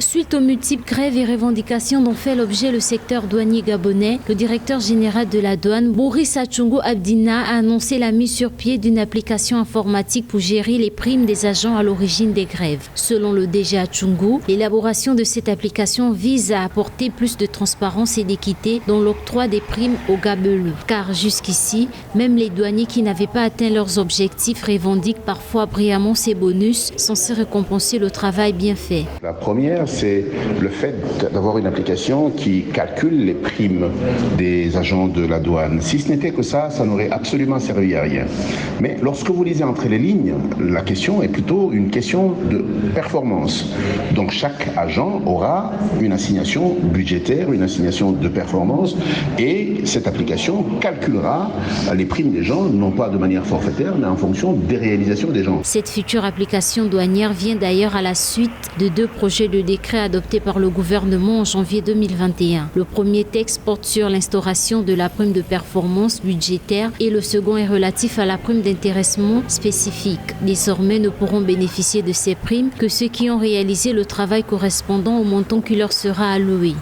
Suite aux multiples grèves et revendications dont fait l'objet le secteur douanier gabonais, le directeur général de la douane, Boris Achungu Abdina, a annoncé la mise sur pied d'une application informatique pour gérer les primes des agents à l'origine des grèves. Selon le DG Achungu, l'élaboration de cette application vise à apporter plus de transparence et d'équité dans l'octroi des primes aux gabeleux. Car jusqu'ici, même les douaniers qui n'avaient pas atteint leurs objectifs revendiquent parfois brillamment ces bonus censés récompenser le travail bien fait. La première, c'est le fait d'avoir une application qui calcule les primes des agents de la douane. Si ce n'était que ça, ça n'aurait absolument servi à rien. Mais lorsque vous lisez entre les lignes, la question est plutôt une question de performance. Donc chaque agent aura une assignation budgétaire, une assignation de performance, et cette application calculera les primes des gens, non pas de manière forfaitaire, mais en fonction des réalisations des gens. Cette future application douanière vient d'ailleurs à la suite de 2 projets de décret adoptés par le gouvernement en janvier 2021. Le premier texte porte sur l'instauration de la prime de performance budgétaire et le second est relatif à la prime d'intéressement spécifique. Désormais, ne pourront bénéficier de ces primes que ceux qui ont réalisé le travail correspondant au montant qui leur sera alloué.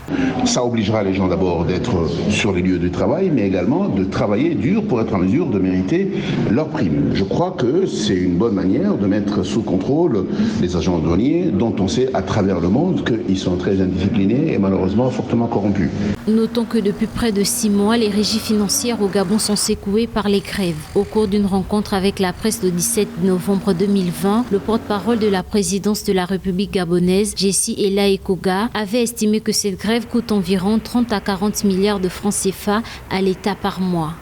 Ça obligera les gens d'abord d'être sur les lieux de travail, mais également de travailler dur pour être en mesure de mériter leurs primes. Je crois que c'est une bonne manière de mettre sous contrôle les agents douaniers dont on sait à travers le monde qu'ils sont très indisciplinés et malheureusement fortement corrompus. Notons que depuis près de 6 mois, les régies financières au Gabon sont secouées par les grèves. Au cours d'une rencontre avec la presse le 17 novembre 2020, le porte-parole de la présidence de la République gabonaise, Jessie Ella Ekoga, avait estimé que cette grève coûte environ 30 à 40 milliards de francs CFA à l'État par mois.